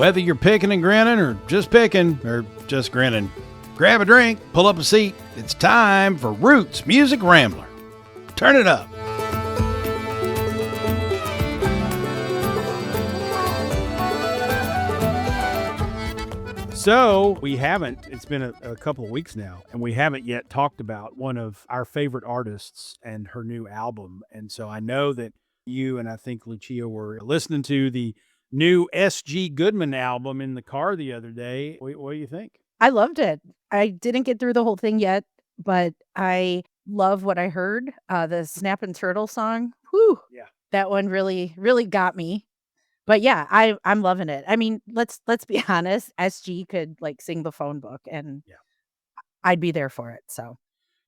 Whether you're picking and grinning or just grinning, grab a drink, pull up a seat. It's time for Roots Music Rambler. Turn it up. So it's been a couple of weeks now, and we haven't yet talked about one of our favorite artists and her new album. And so I know that you and I think Lucia were listening to the new S.G. Goodman album in the car the other day. What do you think? I loved it. I didn't get through the whole thing yet, but I love what I heard. The Snappin' Turtle song. Whew. Yeah. That one really, really got me. But yeah, I'm loving it. I mean, let's be honest. SG could like sing the phone book, and I'd be there for it. So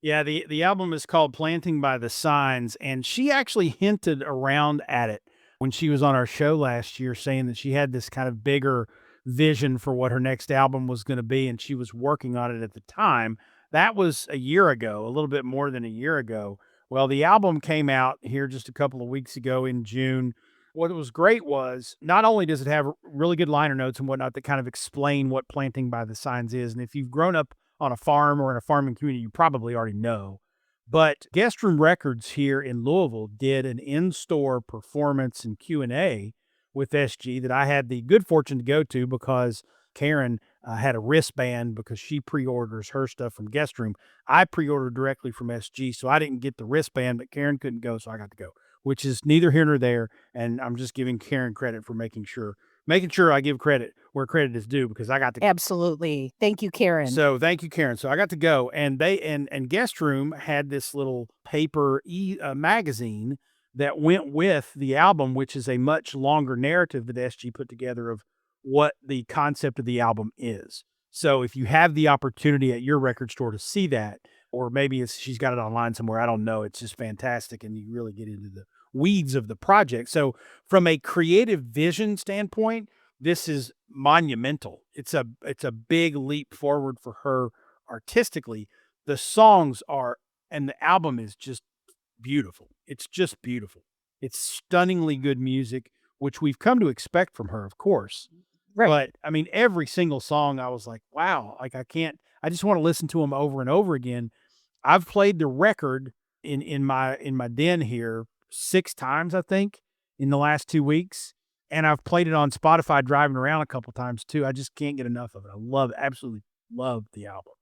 yeah, the album is called Planting by the Signs, and she actually hinted around at it when she was on our show last year, saying that she had this kind of bigger vision for what her next album was going to be, and she was working on it at the time. That was a year ago, a little bit more than a year ago. Well, the album came out here just a couple of weeks ago in June. What was great was not only does it have really good liner notes and whatnot that kind of explain what Planting by the Signs is, and if you've grown up on a farm or in a farming community, you probably already know. But Guest Room Records here in Louisville did an in-store performance and Q&A with SG that I had the good fortune to go to because Karen had a wristband because she pre-orders her stuff from Guest Room. I pre-ordered directly from SG, so I didn't get the wristband, but Karen couldn't go, so I got to go, which is neither here nor there. And I'm just giving Karen credit for making sure I give credit where credit is due because I got to. Absolutely. Thank you, Karen. So thank you, Karen. So I got to go, and and Guest Room had this little paper magazine that went with the album, which is a much longer narrative that SG put together of what the concept of the album is. So if you have the opportunity at your record store to see that, or maybe she's got it online somewhere, I don't know, it's just fantastic, and you really get into the weeds of the project. So from a creative vision standpoint, this is monumental. It's a big leap forward for her artistically. The songs are, and the album is just beautiful. It's just beautiful. It's stunningly good music, which we've come to expect from her, of course. Right. But I mean, every single song, I was like, wow, like I just want to listen to them over and over again. I've played the record in my den here 6 times, I think, in the last 2 weeks. And I've played it on Spotify driving around a couple times too. I just can't get enough of it. Absolutely love the album.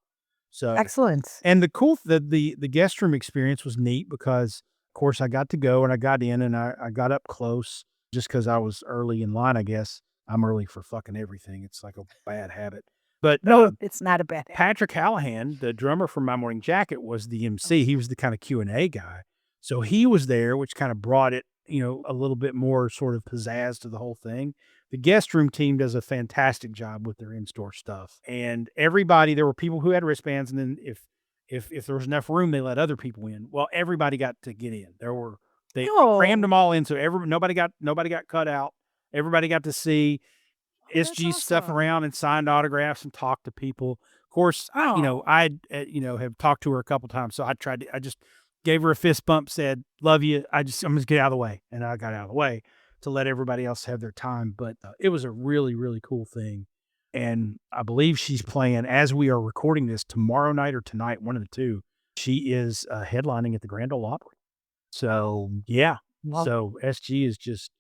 So excellent. And the guest room experience was neat because, of course, I got to go and I got in and I got up close just because I was early in line, I guess. I'm early for fucking everything. It's like a bad habit. But no, it's not a bad habit. Patrick Callahan, the drummer from My Morning Jacket, was the MC. He was the kind of Q&A guy. So he was there, which kind of brought it, a little bit more sort of pizzazz to the whole thing. The guest room team does a fantastic job with their in-store stuff. And everybody, there were people who had wristbands, and then if there was enough room, they let other people in. Well, everybody got to get in. They crammed them all in, so nobody got cut out. Everybody got to see SG stuff around and signed autographs and talked to people. Of course, I have talked to her a couple times, so I just gave her a fist bump, said, love you. I'm just get out of the way. And I got out of the way to let everybody else have their time. But it was a really, really cool thing. And I believe she's playing, as we are recording this, tomorrow night or tonight, one of the two. She is headlining at the Grand Ole Opry. So, yeah. Wow. So SG is just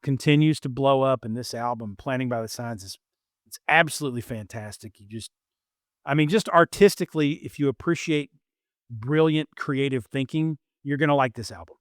continues to blow up, and this album, Planting by the Signs, it's absolutely fantastic. Just artistically, if you appreciate brilliant creative thinking, you're gonna like this album,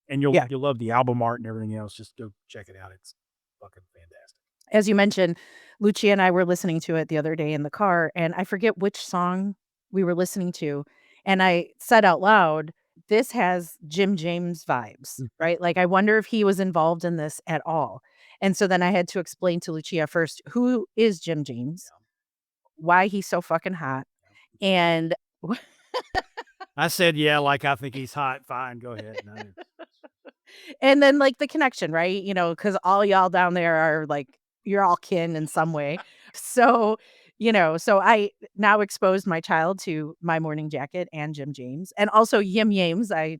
and you'll love the album art and everything else. Just go check it out. It's fucking fantastic. As you mentioned, Lucia and I were listening to it the other day in the car, and I forget which song we were listening to, and I said out loud, this has Jim James vibes, right? Like, I wonder if he was involved in this at all. And so then I had to explain to Lucia first, who is Jim James, why he's so fucking hot, and I said, yeah, like, I think he's hot. Fine, go ahead. No. And then, like, the connection, right? Because all y'all down there are, like, you're all kin in some way. So, so I now exposed my child to My Morning Jacket and Jim James, and also Yim Yames. I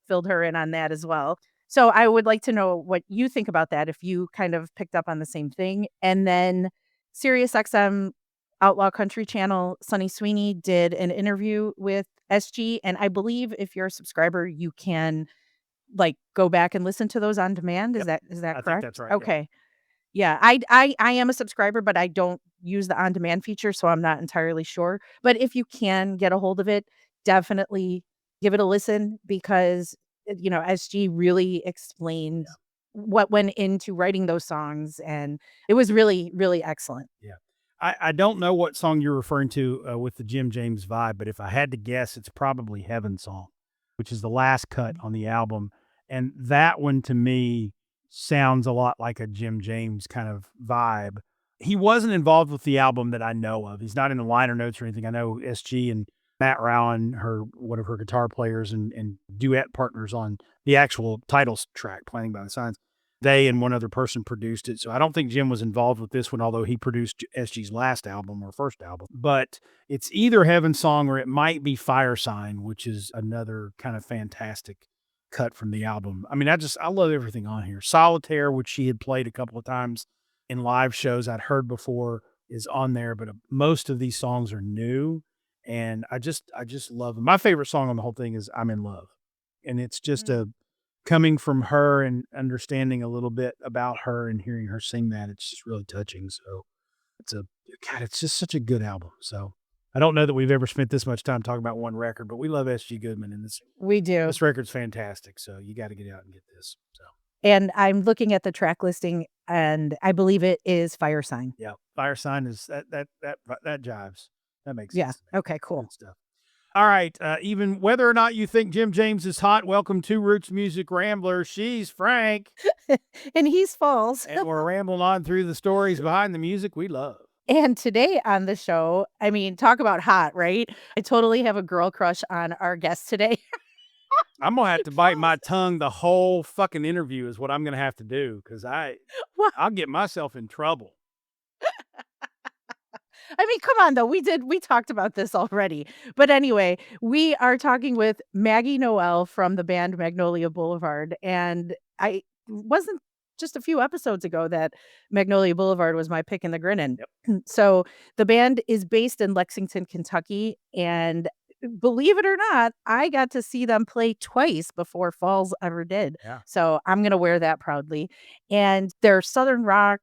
filled her in on that as well. So I would like to know what you think about that, if you kind of picked up on the same thing. And then Sirius XM Outlaw Country Channel, Sunny Sweeney did an interview with SG, and I believe if you're a subscriber, you can, like, go back and listen to those on demand. Yep. Is that I think that's correct? right. Yep. Okay. Yeah, I am a subscriber, but I don't use the on-demand feature, so I'm not entirely sure. But if you can get a hold of it, definitely give it a listen because, SG really explained what went into writing those songs, and it was really, really excellent. Yeah. I don't know what song you're referring to with the Jim James vibe, but if I had to guess, it's probably Heaven Song, which is the last cut on the album. And that one to me sounds a lot like a Jim James kind of vibe. He wasn't involved with the album that I know of. He's not in the liner notes or anything. I know SG and Matt Rowan, one of her guitar players and duet partners on the actual titles track, Playing by the Signs. They and one other person produced it. So I don't think Jim was involved with this one, although he produced SG's last album or first album. But it's either Heaven Song or it might be Fire Sign, which is another kind of fantastic cut from the album. I mean, I love everything on here. Solitaire, which she had played a couple of times in live shows I'd heard before, is on there, but most of these songs are new. And I just love them. My favorite song on the whole thing is I'm in Love. And it's just Mm. a coming from her and understanding a little bit about her and hearing her sing that, it's just really touching. So it's a God, it's just such a good album. So I don't know that we've ever spent this much time talking about one record, but we love SG Goodman and We do. this record's fantastic. So you got to get out and get this. So And I'm looking at the track listing, and I believe it is Fire Sign. yeah, Fire Sign is that jives. That makes Yeah. sense to me. Okay, cool. Good stuff. All right. Even whether or not you think Jim James is hot, welcome to Roots Music Rambler. She's Frank. And he's false. And we're rambling on through the stories behind the music we love. And today on the show, I mean, talk about hot, right? I totally have a girl crush on our guest today. I'm gonna have to bite my tongue the whole fucking interview is what I'm gonna have to do because Well, I'll get myself in trouble. I mean, come on though. We talked about this already. But anyway, we are talking with Maggie Noëlle from the band Magnolia Boulevard. And I wasn't just a few episodes ago that Magnolia Boulevard was my pick in the Grinnin. Yep. So the band is based in Lexington, Kentucky. And believe it or not, I got to see them play twice before Falls ever did. Yeah. So I'm going to wear that proudly. And they're Southern rock,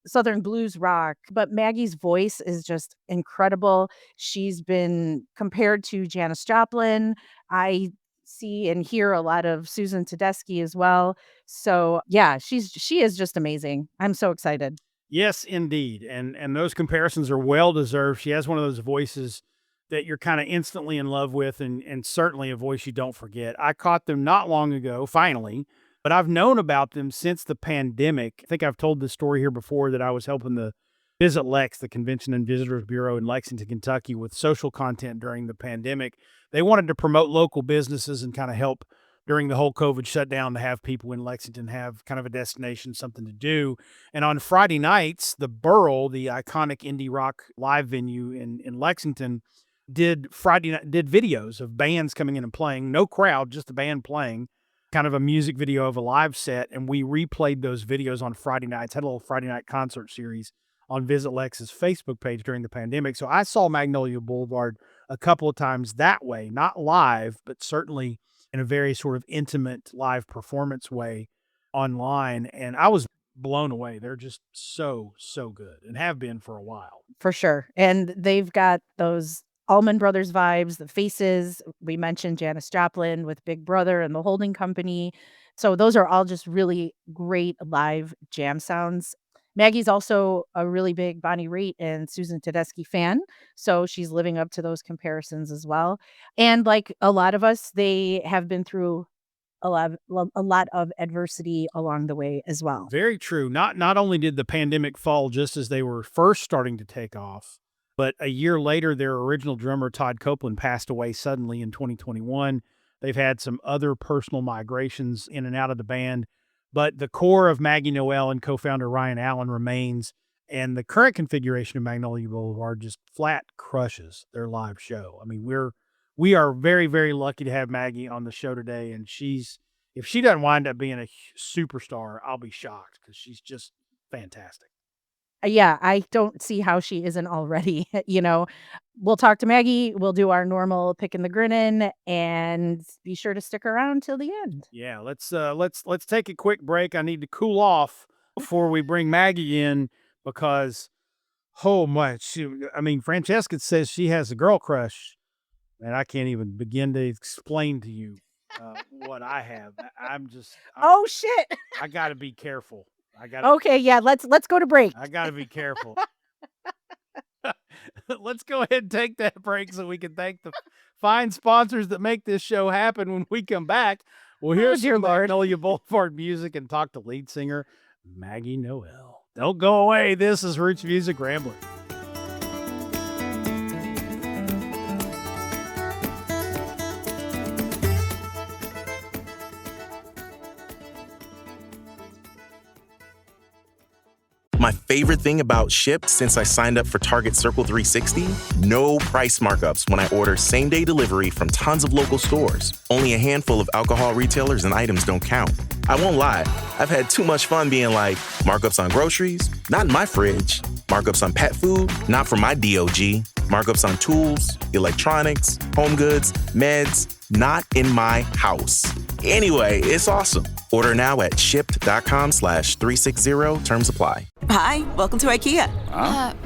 Southern blues rock, but Maggie's voice is just incredible. She's been compared to Janis Joplin. I see and hear a lot of Susan Tedeschi as well. So, yeah, she is just amazing. I'm so excited. Yes, indeed. And those comparisons are well deserved. She has one of those voices that you're kind of instantly in love with and certainly a voice you don't forget. I caught them not long ago, finally, but I've known about them since the pandemic. I think I've told this story here before that I was helping the Visit Lex, the Convention and Visitors Bureau in Lexington, Kentucky, with social content during the pandemic. They wanted to promote local businesses and kind of help during the whole COVID shutdown to have people in Lexington have kind of a destination, something to do. And on Friday nights, the Burl, the iconic indie rock live venue in Lexington, did videos of bands coming in and playing, no crowd, just the band playing, kind of a music video of a live set. And we replayed those videos on Friday nights, had a little Friday night concert series on Visit Lex's Facebook page during the pandemic. So I saw Magnolia Boulevard a couple of times that way, not live, but certainly in a very sort of intimate live performance way online. And I was blown away. They're just so, so good and have been for a while. For sure. And they've got those Allman Brothers vibes, the faces. We mentioned Janis Joplin with Big Brother and the holding company. So those are all just really great live jam sounds. Maggie's also a really big Bonnie Raitt and Susan Tedeschi fan, so she's living up to those comparisons as well. And like a lot of us, they have been through a lot of adversity along the way as well. Very true. Not only did the pandemic fall just as they were first starting to take off, but a year later, their original drummer, Todd Copeland, passed away suddenly in 2021. They've had some other personal migrations in and out of the band, but the core of Maggie Noëlle and co-founder Ryan Allen remains, and the current configuration of Magnolia Boulevard just flat crushes their live show. I mean, we are very, very lucky to have Maggie on the show today, and if she doesn't wind up being a superstar, I'll be shocked because she's just fantastic. Yeah, I don't see how she isn't already, you know? We'll talk to Maggie, we'll do our normal Pickin the Grinnin, and be sure to stick around till the end. Yeah, let's take a quick break. I need to cool off before we bring Maggie in because oh my, I mean, Francesca says she has a girl crush, and I can't even begin to explain to you what I have. Oh, shit. I got to be careful. Okay, yeah, let's go to break. I got to be careful. Let's go ahead and take that break so we can thank the fine sponsors that make this show happen. When we come back, we'll hear Dear some Lord. Magnolia Boulevard music and talk to lead singer Maggie Noëlle. Don't go away. This is Roots Music Rambler. My favorite thing about Shipt since I signed up for Target Circle 360? No price markups when I order same-day delivery from tons of local stores. Only a handful of alcohol retailers and items don't count. I won't lie, I've had too much fun being like, markups on groceries? Not in my fridge. Markups on pet food? Not for my DOG. Markups on tools, electronics, home goods, meds? Not in my house. Anyway, it's awesome. Order now at shipt.com/360. Terms apply. Hi, welcome to IKEA.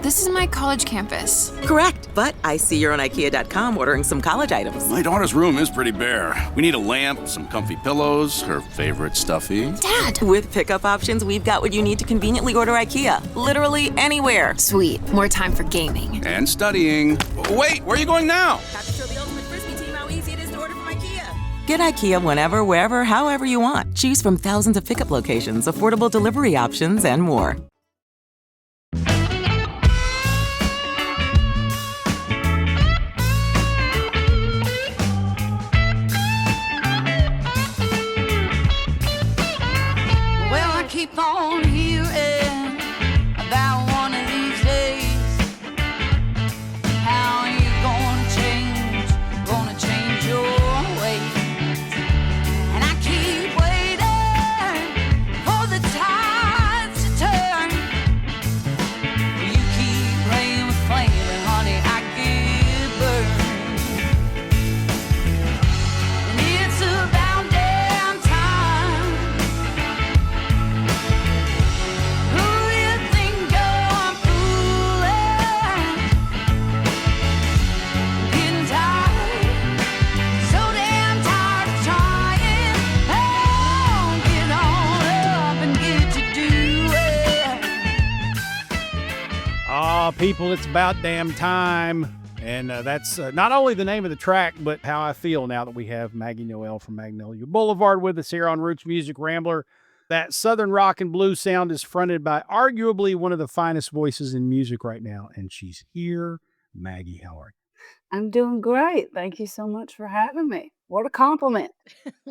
This is my college campus. Correct, but I see you're on IKEA.com ordering some college items. My daughter's room is pretty bare. We need a lamp, some comfy pillows, her favorite stuffy. Dad! With pickup options, we've got what you need to conveniently order IKEA. Literally anywhere. Sweet. More time for gaming. And studying. Wait, where are you going now? Have to show the ultimate frisbee team how easy it is to order from IKEA. Get IKEA whenever, wherever, however you want. Choose from thousands of pickup locations, affordable delivery options, and more. Well, I keep on hearing about one of these days. How you gonna change your ways. And I keep waiting for the tides to turn. You keep playing with flame, and honey, I get burned. And it's about damn time. Who you think you're fooling? Getting tired, so damn tired of trying. Oh, get on up and get to doing. People, it's about damn time. And that's not only the name of the track, but how I feel now that we have Maggie Noëlle from Magnolia Boulevard with us here on Roots Music Rambler. That Southern rock and blues sound is fronted by arguably one of the finest voices in music right now, and she's here. Maggie, how are you? I'm doing great. Thank you so much for having me. What a compliment.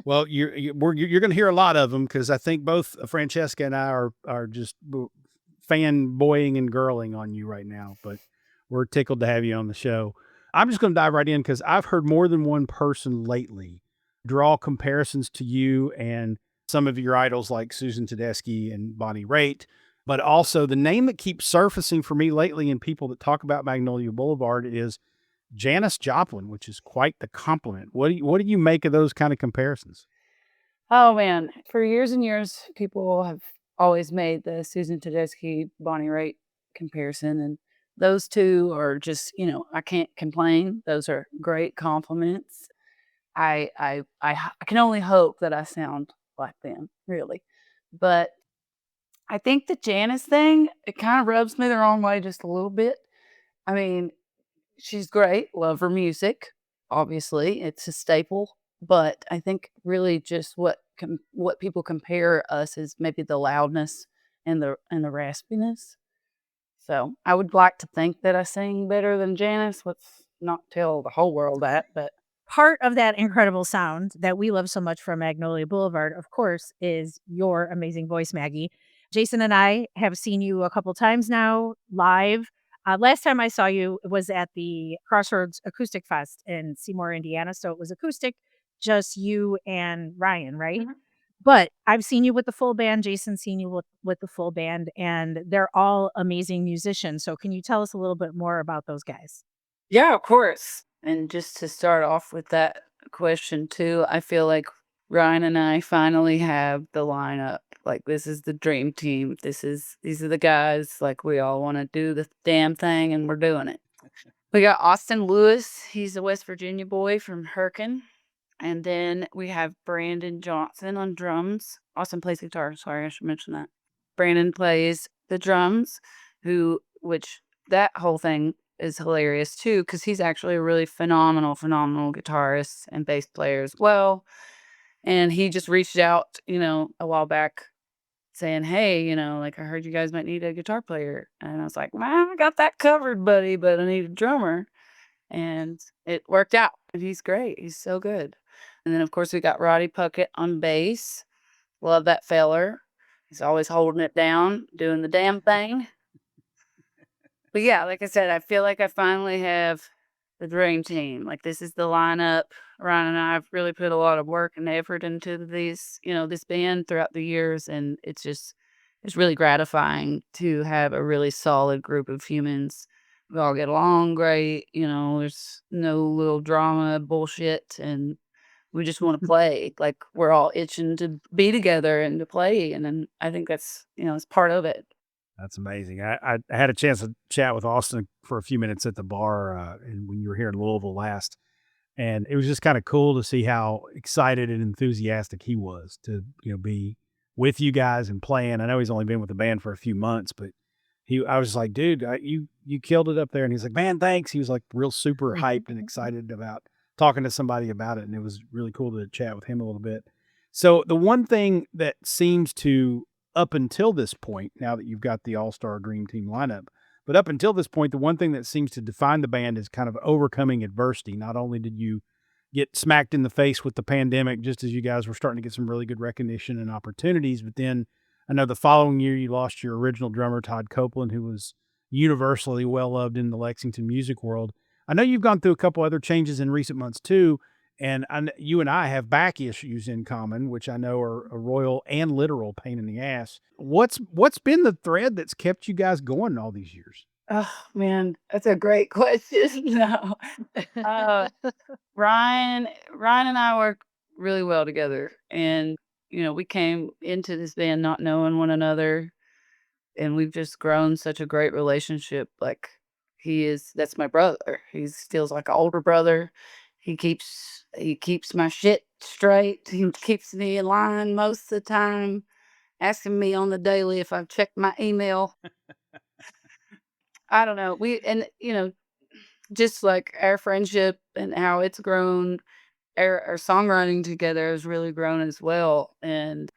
Well, you're going to hear a lot of them because I think both Francesca and I are just fanboying and girling on you right now. But we're tickled to have you on the show. I'm just going to dive right in because I've heard more than one person lately draw comparisons to you and some of your idols like Susan Tedeschi and Bonnie Raitt. But also the name that keeps surfacing for me lately in people that talk about Magnolia Boulevard is Janis Joplin, which is quite the compliment. What do you make of those kind of comparisons? Oh man, for years and years, people have always made the Susan Tedeschi Bonnie Raitt comparison, and those two are just, I can't complain. Those are great compliments. I can only hope that I sound like them, really. But I think the Janis thing, it kind of rubs me the wrong way just a little bit. I mean, she's great. Love her music. Obviously, it's a staple. But I think really just what people compare us is maybe the loudness and the raspiness. So I would like to think that I sing better than Janis. Let's not tell the whole world that, but Part of that incredible sound that we love so much from Magnolia Boulevard, of course, is your amazing voice, Maggie. Jason and I have seen you a couple times now live. Last time I saw you was at the Crossroads Acoustic Fest in Seymour, Indiana. So it was acoustic, just you and Ryan, right? But I've seen you with the full band. Jason's seen you with the full band, and they're all amazing musicians. So can you tell us a little bit more about those guys? Yeah, of course. And just to start off with that question too, I feel like Ryan and I finally have the lineup. Like this is the dream team. These are the guys like we all want to do the damn thing and we're doing it. We got Austin Lewis. He's a West Virginia boy from Herkin. And then we have Brandon Johnson on drums. Austin plays guitar. Sorry, I should mention that. Brandon plays the drums, which that whole thing is hilarious too, because he's actually a really phenomenal guitarist and bass player as well. And he just reached out, a while back saying, hey, like I heard you guys might need a guitar player. And I was like, man, I got that covered, buddy, but I need a drummer. And it worked out. And he's great. He's so good. And then, of course, we got Roddy Puckett on bass. Love that feller. He's always holding it down, doing the damn thing. But yeah, like I said, I feel like I finally have the dream team. Like this is the lineup. Ryan and I have really put a lot of work and effort into this band throughout the years. And it's really gratifying to have a really solid group of humans. We all get along great. There's no little drama, bullshit. And we just want to play. Like we're all itching to be together and to play. And then I think that's, it's part of it. That's amazing. I had a chance to chat with Austin for a few minutes at the bar and when you were here in Louisville last. And it was just kind of cool to see how excited and enthusiastic he was to, be with you guys and playing. I know he's only been with the band for a few months, but I was like, dude, you killed it up there. And he's like, man, thanks. He was like real super hyped and excited about talking to somebody about it. And it was really cool to chat with him a little bit. So the one thing that seems to, up until this point, now that you've got the all-star dream team lineup, but up until this point, the one thing that seems to define the band is kind of overcoming adversity. Not only did you get smacked in the face with the pandemic, just as you guys were starting to get some really good recognition and opportunities, but then I know the following year you lost your original drummer, Todd Copeland, who was universally well-loved in the Lexington music world. I know you've gone through a couple other changes in recent months too, and you and I have back issues in common, which I know are a royal and literal pain in the ass. What's been the thread that's kept you guys going all these years? Oh man, that's a great question. No. Ryan and I work really well together. And, we came into this band not knowing one another. And we've just grown such a great relationship. Like that's my brother. He feels like an older brother. He keeps my shit straight. He keeps me in line most of the time, asking me on the daily if I've checked my email. I don't know. Just like our friendship and how it's grown, our songwriting together has really grown as well. And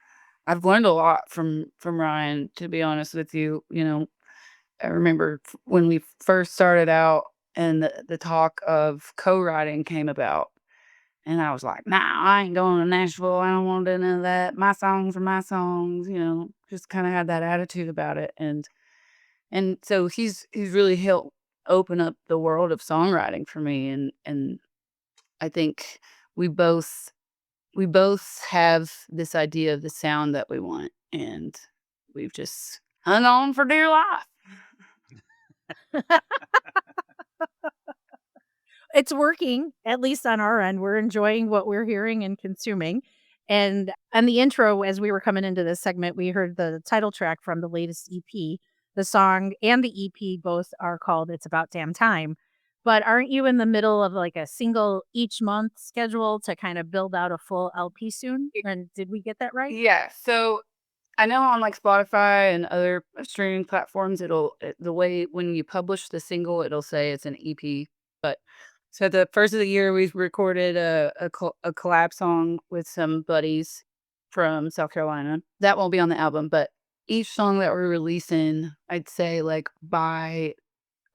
I've learned a lot from Ryan, to be honest with you. I remember when we first started out and the talk of co-writing came about. And I was like, nah, I ain't going to Nashville. I don't want to do none of that. My songs are my songs, just kind of had that attitude about it. And so he's really helped open up the world of songwriting for me. And I think we both have this idea of the sound that we want. And we've just hung on for dear life. It's working, at least on our end. We're enjoying what we're hearing and consuming. And on the intro, as we were coming into this segment, we heard the title track from the latest EP. The song and the EP both are called It's About Damn Time. But aren't you in the middle of like a single each month schedule to kind of build out a full LP soon? And did we get that right? Yeah. So I know on like Spotify and other streaming platforms, the way when you publish the single, it'll say it's an EP. But so the first of the year, we've recorded a collab song with some buddies from South Carolina. That won't be on the album, but each song that we're releasing, I'd say like by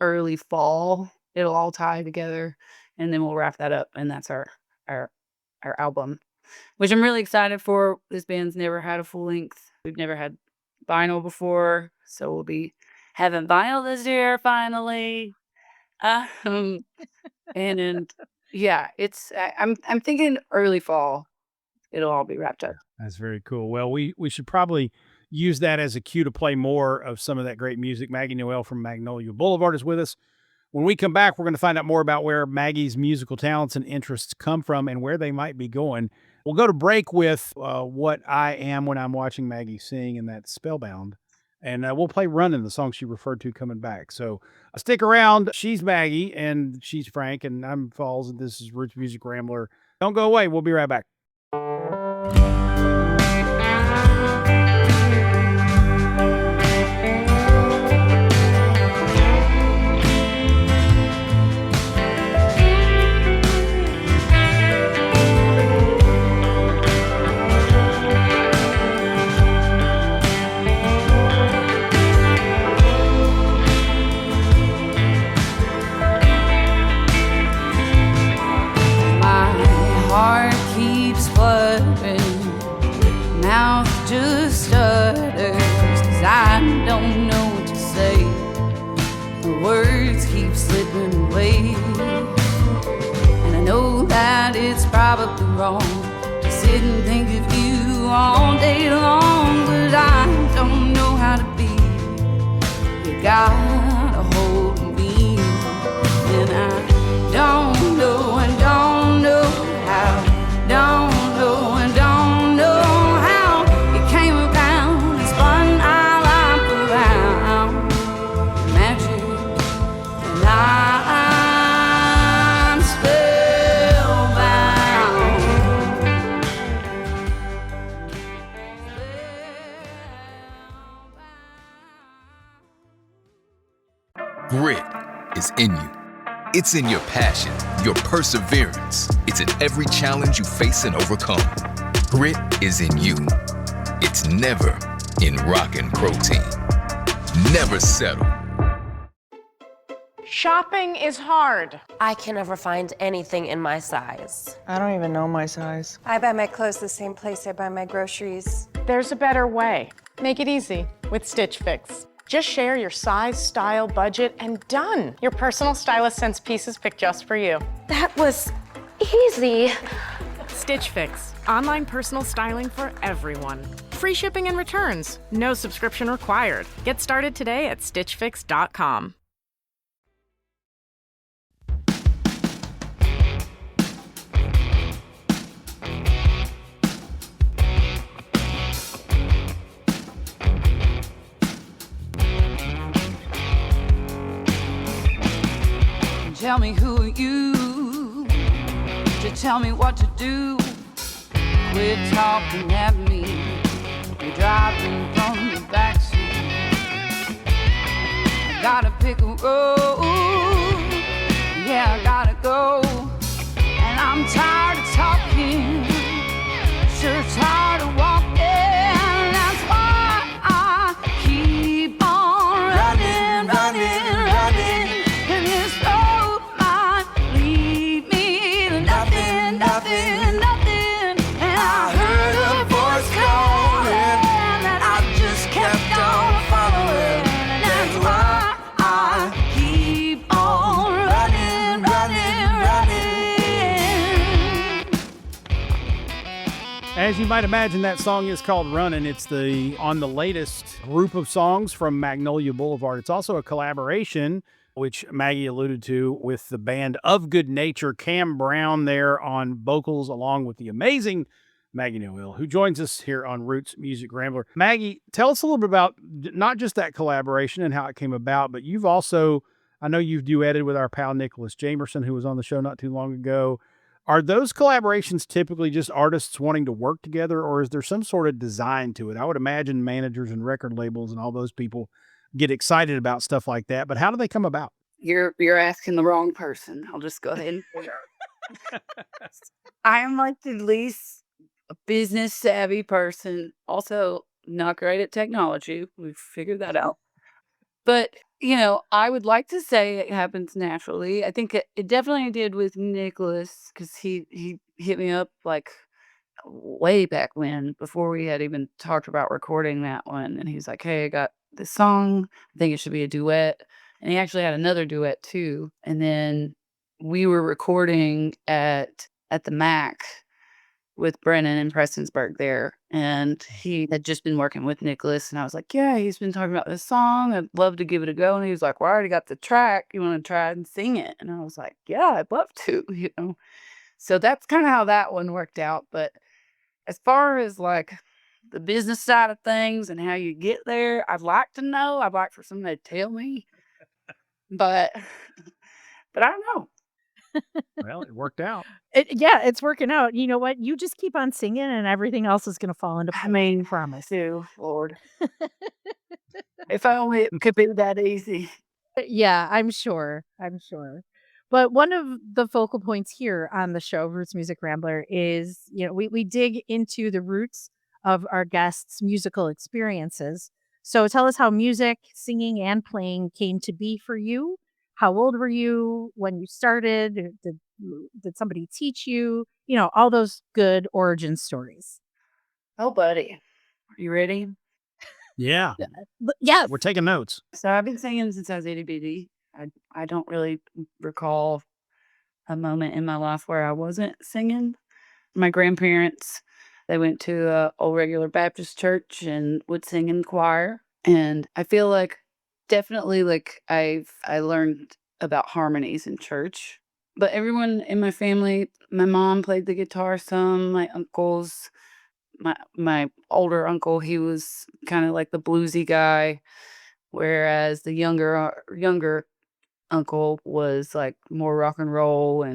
early fall, it'll all tie together, and then we'll wrap that up, and that's our album, which I'm really excited for. This band's never had a full length. We've never had vinyl before, so we'll be having vinyl this year finally. And yeah, I'm thinking early fall. it'll all be wrapped up. That's very cool. Well, we should probably use that as a cue to play more of some of that great music. Maggie Noëlle from Magnolia Boulevard is with us. When we come back, we're going to find out more about where Maggie's musical talents and interests come from and where they might be going. We'll go to break with What I Am When I'm Watching Maggie Sing, and that's Spellbound. And we'll play Running, the song she referred to coming back. So stick around. She's Maggie, and she's Frank, and I'm Falls, and this is Roots Music Rambler. Don't go away. We'll be right back. Heart keeps fluttering, mouth just stutters, 'cause I don't know what to say. The words keep slipping away, and I know that it's probably wrong to sit and think of you all day long, but I don't know how to be. You got a hold of me, and I don't know and don't know how, don't know and don't know how it came around and spun our life around. Magic, and I'm spellbound. Grit is in you. It's in your passion, your perseverance. It's in every challenge you face and overcome. Grit is in you. It's never in rockin' protein. Never settle. Shopping is hard. I can never find anything in my size. I don't even know my size. I buy my clothes the same place I buy my groceries. There's a better way. Make it easy with Stitch Fix. Just share your size, style, budget, and done. Your personal stylist sends pieces picked just for you. That was easy. Stitch Fix. Online personal styling for everyone. Free shipping and returns. No subscription required. Get started today at stitchfix.com. Tell me who are you to tell me what to do. Quit talking at me. You're driving from the backseat. I gotta pick a road. Yeah, I gotta go. And I'm tired of talking. Sure tired of walking. That's why I keep on running, running, running. And this road might lead me to nothing, nothing, nothing. And I heard a voice calling that I just kept on following. And that's why I keep on running, running, running. As you might imagine, that song is called Runnin'. It's on the latest group of songs from Magnolia Boulevard. It's also a collaboration, which Maggie alluded to, with the band Of Good Nature. Cam Brown there on vocals, along with the amazing Maggie Noëlle, who joins us here on Roots Music Rambler. Maggie, tell us a little bit about not just that collaboration and how it came about, but you've also, I know you've duetted with our pal Nicholas Jamerson, who was on the show not too long ago. Are those collaborations typically just artists wanting to work together, or is there some sort of design to it? I would imagine managers and record labels and all those people get excited about stuff like that, but how do they come about? You're asking the wrong person. I'll just go ahead and I am like the least business savvy person. Also not great at technology. We've figured that out. But, I would like to say it happens naturally. I think it definitely did with Nicholas, because he hit me up like way back when, before we had even talked about recording that one. And he's like, hey, I got this song. I think it should be a duet. And he actually had another duet too. And then we were recording at the Mac with Brennan in Prestonsburg there. And he had just been working with Nicholas. And I was like, yeah, he's been talking about this song. I'd love to give it a go. And he was like, well, I already got the track. You want to try and sing it? And I was like, yeah, I'd love to, So that's kind of how that one worked out. But as far as like the business side of things and how you get there, I'd like to know. I'd like for somebody to tell me. But I don't know. Well, it worked out. Yeah, it's working out. You know what? You just keep on singing and everything else is going to fall into place. I mean, promise you, Lord. If only it could be that easy. Yeah, I'm sure. But one of the focal points here on the show, Roots Music Rambler, is, we dig into the roots of our guests' musical experiences. So tell us how music, singing, and playing came to be for you. How old were you when you started? Did somebody teach you? All those good origin stories. Oh, buddy. Are you ready? Yeah. Yes. We're taking notes. So I've been singing since I was itty bitty. I don't really recall a moment in my life where I wasn't singing. My grandparents, they went to a old regular Baptist church and would sing in choir. And I feel like definitely like I learned about harmonies in church. But everyone in my family, my mom played the guitar some, my uncles, my older uncle, he was kind of like the bluesy guy, whereas the younger uncle was like more rock and roll.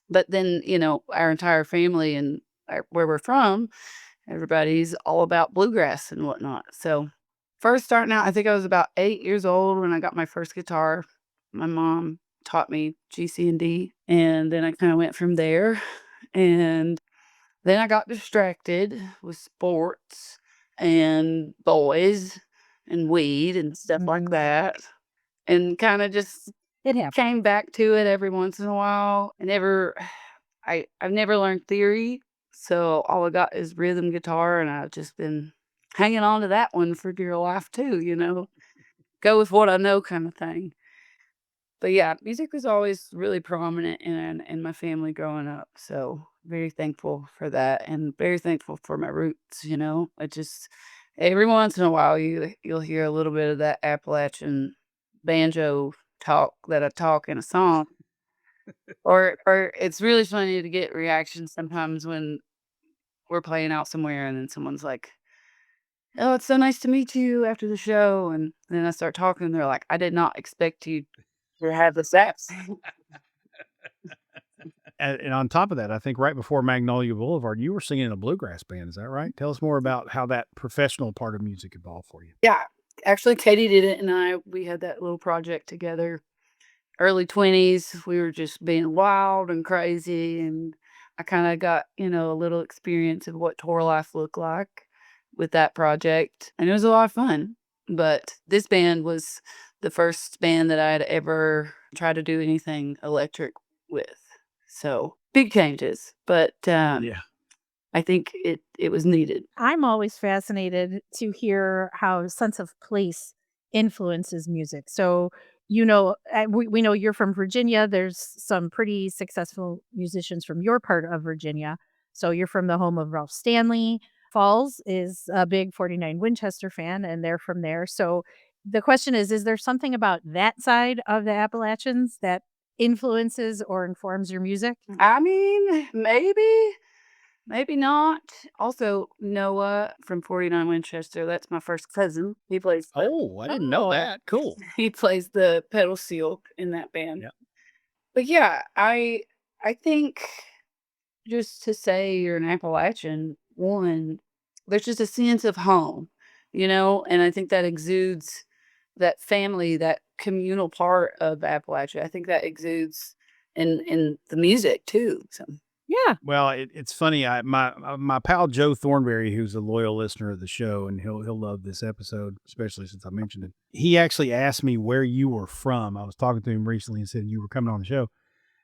But then, our entire family and where we're from, everybody's all about bluegrass and whatnot. So first starting out, I think I was about 8 years old when I got my first guitar. My mom taught me G, C, and D. And then I kind of went from there. And then I got distracted with sports and boys and weed and stuff like that. And kind of just came back to it every once in a while. I've never learned theory. So all I got is rhythm guitar, and I've just been hanging on to that one for dear life too, go with what I know kind of thing. But yeah, music was always really prominent in my family growing up. So very thankful for that, and very thankful for my roots, I just, every once in a while you'll hear a little bit of that Appalachian banjo talk that I talk in a song. Or it's really funny to get reactions sometimes when we're playing out somewhere and then someone's like, oh, it's so nice to meet you after the show. And then I start talking and they're like, I did not expect you to have this accent. And on top of that, I think right before Magnolia Boulevard, you were singing in a bluegrass band. Is that right? Tell us more about how that professional part of music evolved for you. Yeah. Actually, Katie did it and we had that little project together. Early 20s, we were just being wild and crazy. And I kind of got, a little experience of what tour life looked like with that project. And it was a lot of fun. But this band was the first band that I had ever tried to do anything electric with. So big changes, but I think it was needed. I'm always fascinated to hear how sense of place influences music. So, we know you're from Virginia. There's some pretty successful musicians from your part of Virginia. So you're from the home of Ralph Stanley. Falls is a big 49 Winchester fan, and they're from there. So the question is there something about that side of the Appalachians that influences or informs your music? I mean, maybe not. Also, Noah from 49 Winchester, that's my first cousin. He plays. Oh, I didn't know that. Cool. He plays the pedal steel in that band. Yeah. But yeah, I think just to say you're an Appalachian, one, there's just a sense of home, and I think that exudes that family, that communal part of Appalachia. I think that exudes in the music too. So yeah. Well, it's funny. My pal Joe Thornberry, who's a loyal listener of the show, and he'll love this episode, especially since I mentioned it. He actually asked me where you were from. I was talking to him recently and said you were coming on the show,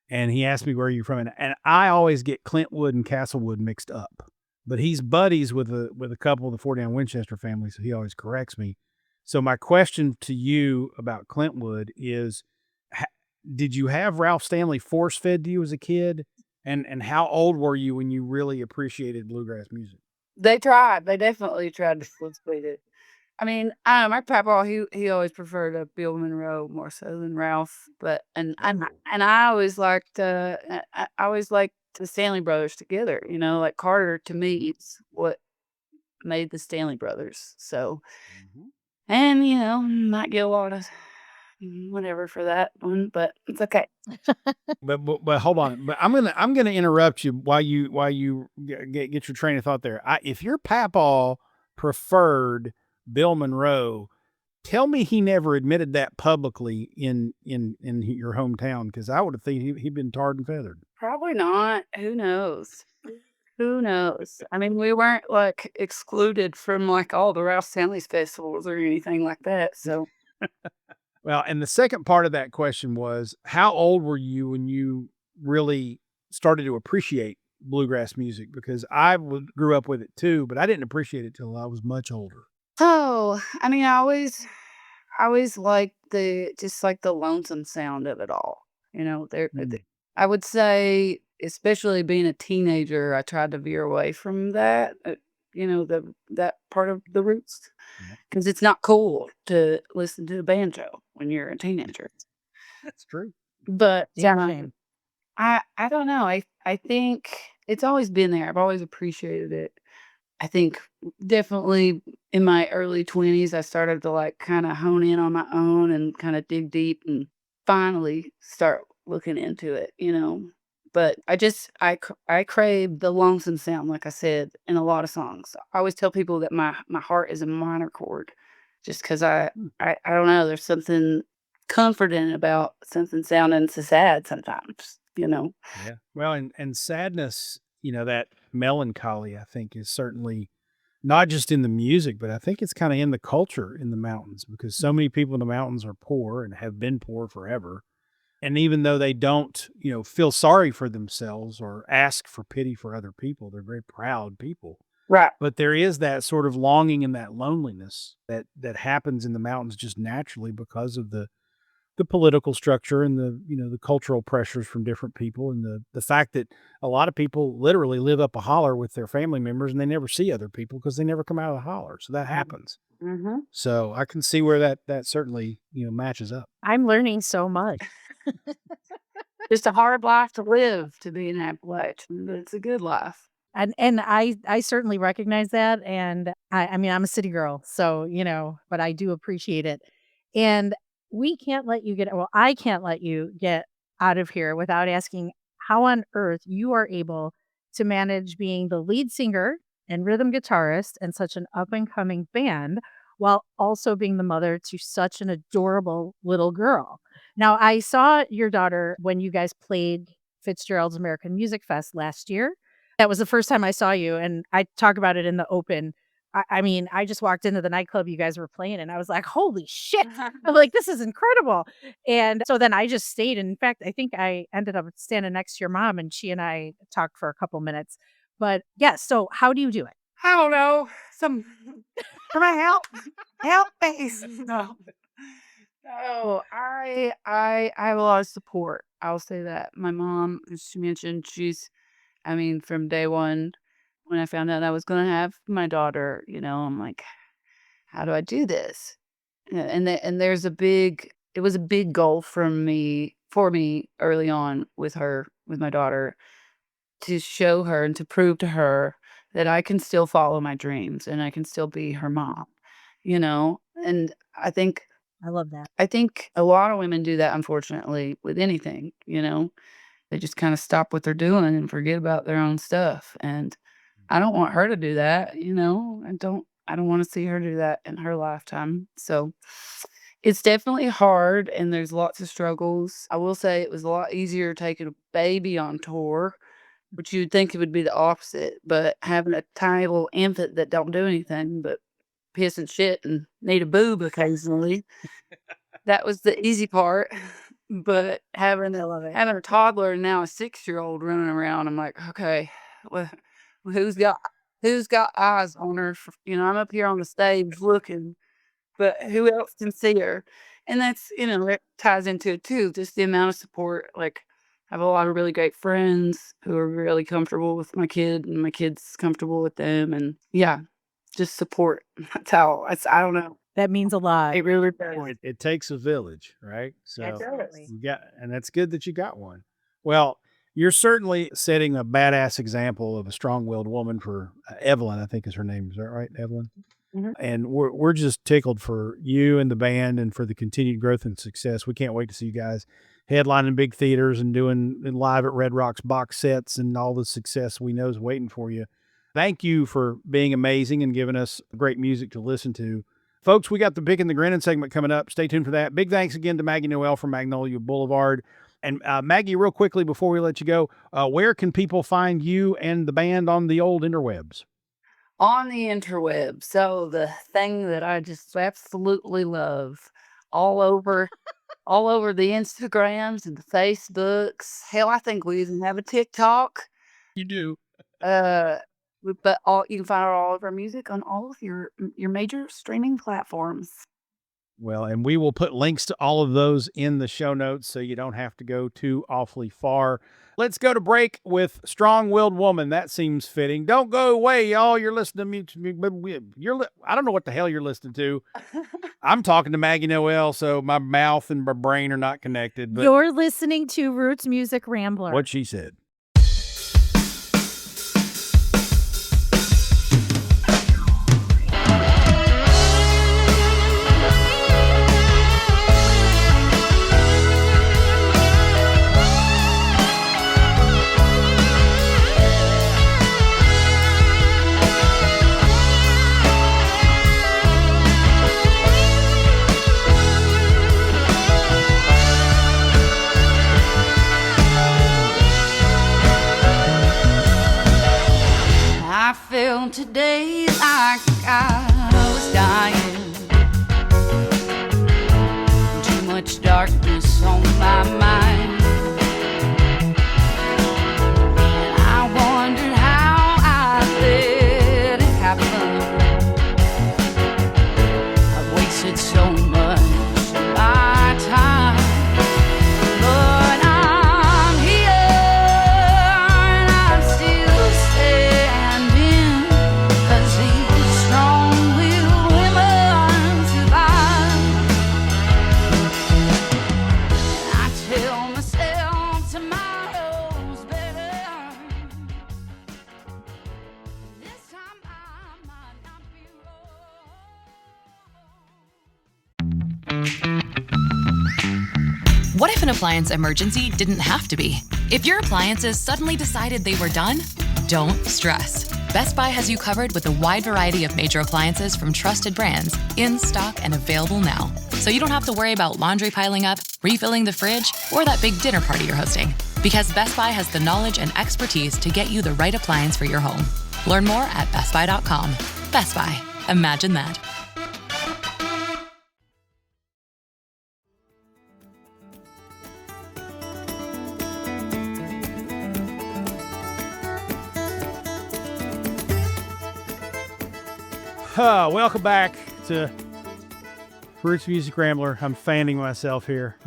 and he asked me where you're from, and I always get Clintwood and Castlewood mixed up. But he's buddies with a couple of the 49 Winchester family, so he always corrects me. So my question to you about Clintwood is, did you have Ralph Stanley force-fed to you as a kid? And how old were you when you really appreciated bluegrass music? They tried. They definitely tried to split it. I mean, my papa, he always preferred a Bill Monroe more so than Ralph, but and I always liked I always liked the Stanley brothers together. Like Carter to me is what made the Stanley brothers. So, and might get a lot of whatever for that one, but it's okay. But hold on. But I'm gonna interrupt you while you get your train of thought there. If your papa preferred Bill Monroe, tell me he never admitted that publicly in your hometown, because I would have thought he'd been tarred and feathered. Probably not. Who knows? Who knows? I mean, we weren't like excluded from like all the Ralph Stanley's festivals or anything like that. So Well, and the second part of that question was, how old were you when you really started to appreciate bluegrass music? Because grew up with it too, but I didn't appreciate it till I was much older. Oh, I mean, I always liked just like the lonesome sound of it all. I would say, especially being a teenager, I tried to veer away from that. That part of the roots, because it's not cool to listen to a banjo when you're a teenager. That's true. But Shame. I don't know. I think it's always been there. I've always appreciated it. I think definitely in my early 20s, I started to like kind of hone in on my own and kind of dig deep and finally start looking into it. But I crave the lonesome sound, like I said, in a lot of songs. I always tell people that my heart is a minor chord, just because I don't know. There's something comforting about something sounding so sad sometimes. Yeah. Well, and sadness, that melancholy, I think, is certainly not just in the music, but I think it's kind of in the culture in the mountains, because so many people in the mountains are poor and have been poor forever. And even though they don't, feel sorry for themselves or ask for pity for other people, they're very proud people. Right. But there is that sort of longing and that loneliness that happens in the mountains just naturally because of the political structure and the cultural pressures from different people, and the fact that a lot of people literally live up a holler with their family members and they never see other people because they never come out of the holler. So that happens. Mm-hmm. So I can see where that certainly, matches up. I'm learning so much. Just a hard life to live to be an Appalachian, but it's a good life. And I certainly recognize that. And I mean, I'm a city girl, so, but I do appreciate it. And I can't let you get out of here without asking how on earth you are able to manage being the lead singer and rhythm guitarist in such an up and coming band while also being the mother to such an adorable little girl. Now, I saw your daughter when you guys played Fitzgerald's American Music Fest last year. That was the first time I saw you, and I talk about it in the open. I mean, I just walked into the nightclub you guys were playing, and I was like, holy shit. I'm like, this is incredible. And so then I just stayed. And in fact, I think I ended up standing next to your mom, and she and I talked for a couple minutes. But yeah, so how do you do it? I don't know. Some help me. No. No, I have a lot of support. I'll say that. My mom, as she mentioned, I mean, from day one, when I found out I was going to have my daughter, I'm like, how do I do this? And it was a big goal for me early on with my daughter, to show her and to prove to her that I can still follow my dreams and I can still be her mom, and I love that. I think a lot of women do that, unfortunately, with anything. They just kind of stop what they're doing and forget about their own stuff. And I don't want her to do that. I don't want to see her do that in her lifetime. So it's definitely hard, and there's lots of struggles. I will say it was a lot easier taking a baby on tour, which you'd think it would be the opposite, but having a tiny little infant that don't do anything but piss and shit and need a boob occasionally, that was the easy part. But having a toddler and now a 6-year-old running around, I'm like, okay, well, who's got eyes on her? I'm up here on the stage looking, but who else can see her? And that's, it ties into it too, just the amount of support. Like, have a lot of really great friends who are really comfortable with my kid, and my kid's comfortable with them. And yeah, just support. That's how I don't know. That means a lot. It really does. It takes a village, right? So Absolutely. you got, and that's good that you got one. Well, you're certainly setting a badass example of a strong-willed woman for Evelyn, I think is her name. Is that right, Evelyn? Mhm. And we're just tickled for you and the band and for the continued growth and success. We can't wait to see you guys headlining big theaters and doing and live at Red Rocks box sets and all the success we know is waiting for you. Thank you for being amazing and giving us great music to listen to. Folks, we got the Pickin' the Grinnin segment coming up. Stay tuned for that. Big thanks again to Maggie Noëlle from Magnolia Boulevard. And Maggie, real quickly before we let you go, where can people find you and the band on the old interwebs? On the interweb. So the thing that I just absolutely love, all over the Instagrams and the Facebooks. Hell, I think we even have a TikTok. You do. But you can find all of our music on all of your major streaming platforms. Well, and we will put links to all of those in the show notes so you don't have to go too awfully far. Let's go to break with Strong-Willed Woman. That seems fitting. Don't go away, y'all. You're listening to me. I don't know what the hell you're listening to. I'm talking to Maggie Noëlle, so my mouth and my brain are not connected. But You're listening to Roots Music Rambler. what she said. I feel today like I was dying. Too much darkness on my mind. And I wondered how I let it happen. I've wasted so much of my time. But I'm here and I'm still standing, 'cause these strong-willed women survive. And I tell myself tomorrow's better. This time I might not be What if an appliance emergency didn't have to be? If your appliances suddenly decided they were done, don't stress. Best Buy has you covered with a wide variety of major appliances from trusted brands, in stock and available now. So you don't have to worry about laundry piling up, refilling the fridge, or that big dinner party you're hosting. Because Best Buy has the knowledge and expertise to get you the right appliance for your home. Learn more at bestbuy.com. Best Buy. Imagine that. Welcome back to Roots Music Rambler. I'm fanning myself here.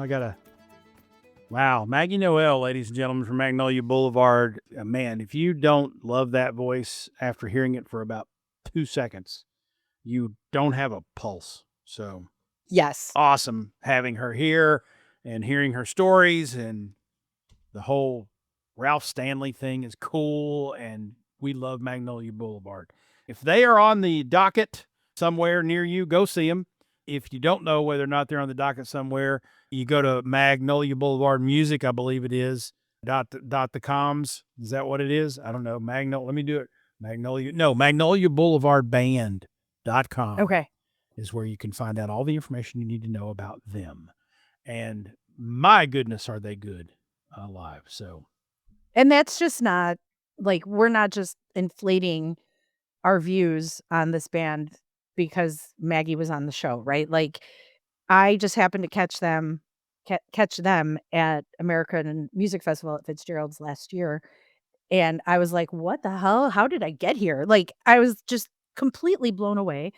Wow, Maggie Noëlle, ladies and gentlemen, from Magnolia Boulevard. Man, if you don't love that voice after hearing it for about 2 seconds, you don't have a pulse. So Yes. awesome having her here and hearing her stories, and the whole Ralph Stanley thing is cool, and we love Magnolia Boulevard. If they are on the docket somewhere near you, go see them. If you don't know whether or not they're on the docket somewhere, you go to Magnolia Boulevard Music, I believe it is, the coms. Is that what it is? I don't know. Let me do it. Magnolia Boulevard Band.com. Okay. Is where you can find out all the information you need to know about them. And my goodness, are they good live. So, And that's just not like, we're not just inflating our views on this band because Maggie was on the show, right? Like, I just happened to catch them at American Music Festival at Fitzgerald's last year. And I was like, what the hell? How did I get here? Like, I was just completely blown away.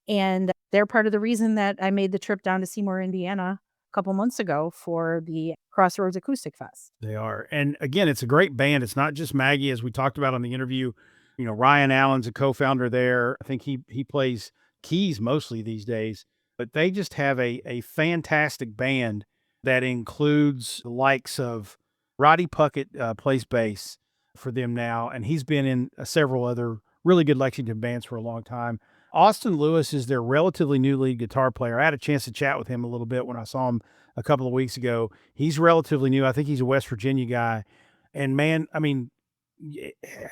And they're part of the reason that I made the trip down to Seymour, Indiana couple months ago for the Crossroads Acoustic Fest. They are. And again, it's a great band. It's not just Maggie, as we talked about on the interview. Ryan Allen's a co-founder there. I think he plays keys mostly these days, but they just have a fantastic band that includes the likes of Roddy Puckett, plays bass for them now, and he's been in several other really good Lexington bands for a long time. Austin Lewis is their relatively new lead guitar player. I had a chance to chat with him a little bit when I saw him a couple of weeks ago. He's relatively new. I think he's a West Virginia guy. And man, I mean,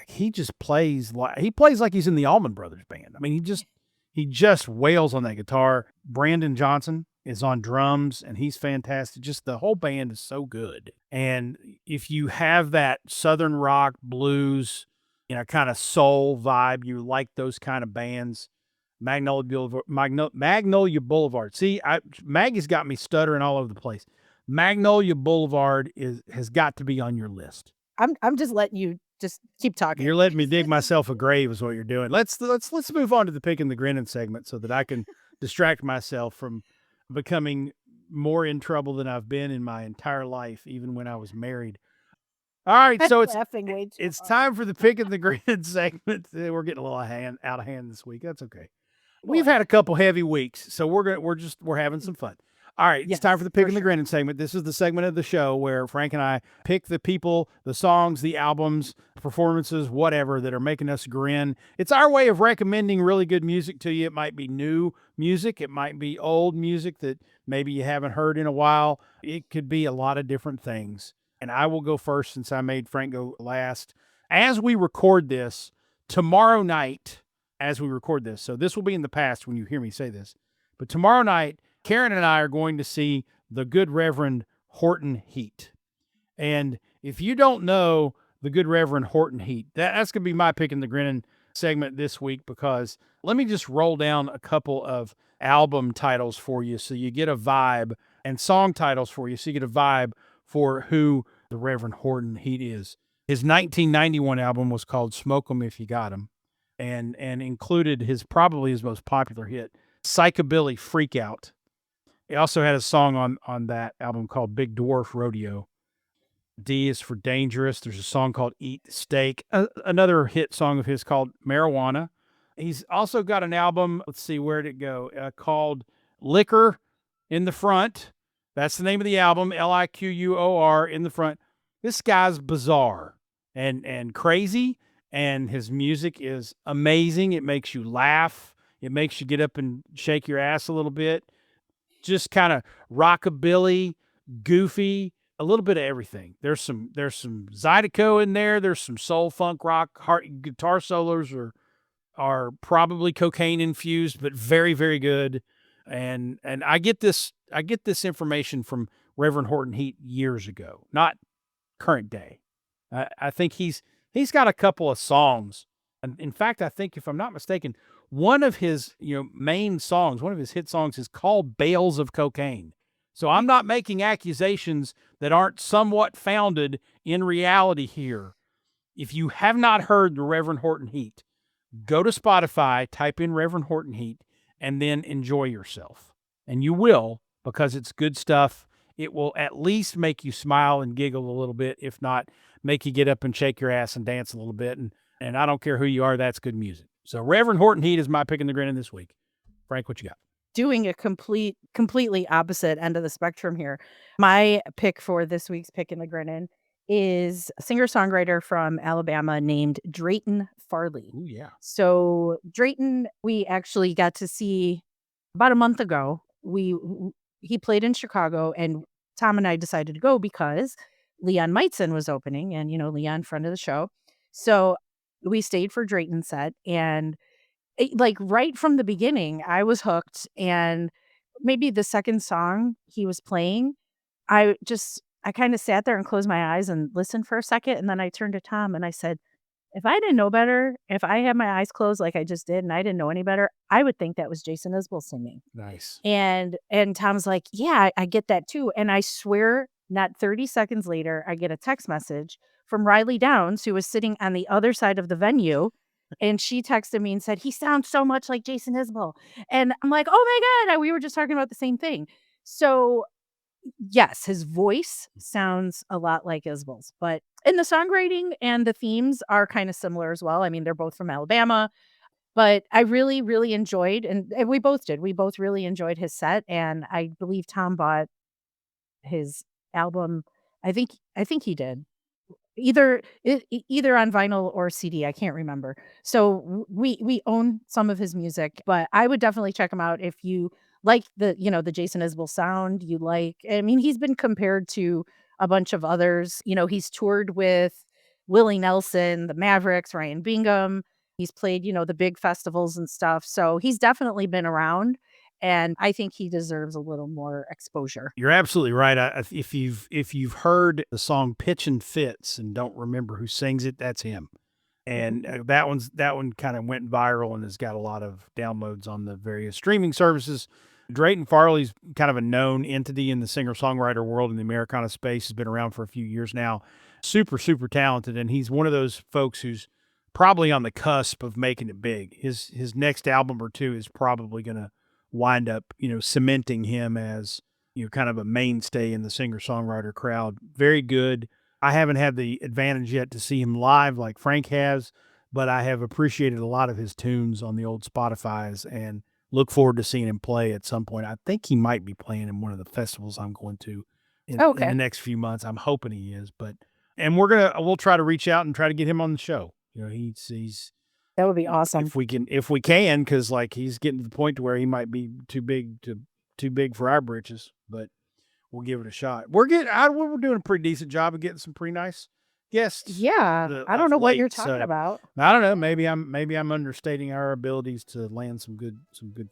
he just plays like he's in the Allman Brothers band. I mean, he just wails on that guitar. Brandon Johnson is on drums, and he's fantastic. Just the whole band is so good. And if you have that Southern rock, blues, kind of soul vibe, you like those kind of bands, Magnolia Boulevard. See, Maggie's got me stuttering all over the place. Magnolia Boulevard has got to be on your list. I'm just letting you just keep talking. You're letting me dig myself a grave is what you're doing. Let's move on to the Pickin' the Grinnin segment so that I can distract myself from becoming more in trouble than I've been in my entire life, even when I was married. All right, so it's time for the Pickin' the Grinnin segment. We're getting a little out of hand this week. That's okay. We've had a couple heavy weeks, so we're having some fun. All right, it's time for the Pickin' the Grinnin segment. This is the segment of the show where Frank and I pick the people, the songs, the albums, performances, whatever, that are making us grin. It's our way of recommending really good music to you. It might be new music. It might be old music that maybe you haven't heard in a while. It could be a lot of different things. And I will go first since I made Frank go last. As we record this, tomorrow night, so this will be in the past when you hear me say this, but tomorrow night, Karen and I are going to see the Good Reverend Horton Heat. And if you don't know the Good Reverend Horton Heat, that's going to be my Pickin' the Grinnin segment this week, because let me just roll down a couple of album titles for you so you get a vibe, and song titles for you so you get a vibe for who the Reverend Horton Heat is. His 1991 album was called Smoke 'Em If You Got 'Em, and included probably his most popular hit, Psychobilly Freak Out. He also had a song on that album called Big Dwarf Rodeo. D is for Dangerous. There's a song called Eat Steak. Another hit song of his called Marijuana. He's also got an album, let's see, where'd it go? Called Liquor in the Front. That's the name of the album, Liquor in the front. This guy's bizarre and crazy, and his music is amazing. It makes you laugh. It makes you get up and shake your ass a little bit. Just kind of rockabilly, goofy, a little bit of everything. There's some Zydeco in there. There's some soul, funk, rock. Guitar solos are probably cocaine infused, but very, very good. And I get this information from Reverend Horton Heat years ago, not current day. I think he's got a couple of songs. And in fact, I think, if I'm not mistaken, one of his main songs, one of his hit songs, is called Bales of Cocaine. So I'm not making accusations that aren't somewhat founded in reality here. If you have not heard the Reverend Horton Heat, go to Spotify, type in Reverend Horton Heat, and then enjoy yourself. And you will, because it's good stuff. It will at least make you smile and giggle a little bit, if not make you get up and shake your ass and dance a little bit. And I don't care who you are, that's good music. So Reverend Horton Heat is my Pickin' the Grinnin this week. Frank, what you got? Doing a completely opposite end of the spectrum here. My pick for this week's Pickin' the Grinnin is a singer-songwriter from Alabama named Drayton Farley. Ooh, yeah. So Drayton, we actually got to see about a month ago. He played in Chicago, and Tom and I decided to go because Leon Meitzen was opening, and Leon, friend of the show. So we stayed for Drayton's set, and right from the beginning, I was hooked. And maybe the second song he was playing, I kind of sat there and closed my eyes and listened for a second, and then I turned to Tom and I said, if I didn't know better, if I had my eyes closed like I just did and I didn't know any better, I would think that was Jason Isbell singing. Nice. And Tom's like, yeah, I get that too. And I swear, not 30 seconds later, I get a text message from Riley Downs, who was sitting on the other side of the venue. And she texted me and said, he sounds so much like Jason Isbell. And I'm like, oh my God, we were just talking about the same thing. So yes, his voice sounds a lot like Isbell's, but and the songwriting and the themes are kind of similar as well. I mean, they're both from Alabama, but I really, really enjoyed, and we both did. We both really enjoyed his set, and I believe Tom bought his album. I think he did either on vinyl or CD. I can't remember. So we own some of his music, but I would definitely check him out if you like the Jason Isbell sound. You like, I mean, he's been compared to a bunch of others. He's toured with Willie Nelson, the Mavericks, Ryan Bingham. He's played, the big festivals and stuff. So he's definitely been around. And I think he deserves a little more exposure. You're absolutely right. If you've heard the song "Pitchin' Fits" and don't remember who sings it, that's him. And that one kind of went viral and has got a lot of downloads on the various streaming services. Drayton Farley's kind of a known entity in the singer-songwriter world in the Americana space. Has been around for a few years now. Super, super talented, and he's one of those folks who's probably on the cusp of making it big. His next album or two is probably going to wind up, cementing him as, kind of a mainstay in the singer-songwriter crowd. Very good. I haven't had the advantage yet to see him live like Frank has, but I have appreciated a lot of his tunes on the old Spotify's and look forward to seeing him play at some point. I think he might be playing in one of the festivals I'm going to in the next few months. I'm hoping he is, and we'll try to reach out and try to get him on the show. He's that would be awesome if we can, because like he's getting to the point to where he might be too big for our britches, but we'll give it a shot. We're doing a pretty decent job of getting some pretty nice guests. Yeah, I don't know what you're talking about. I don't know. Maybe I'm understating our abilities to land some good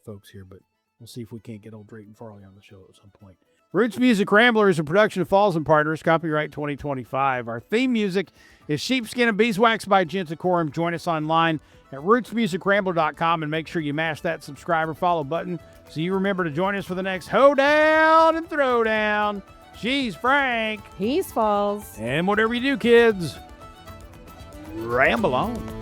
folks here, but we'll see if we can't get old Drayton Farley on the show at some point. Roots Music Rambler is a production of Falls and Partners, copyright 2025. Our theme music is Sheepskin and Beeswax by Gentacorum. Join us online at rootsmusicrambler.com and make sure you mash that subscribe or follow button so you remember to join us for the next Hoe-Down and Throwdown. She's Frank. He's Falls. And whatever you do, kids, ramble on.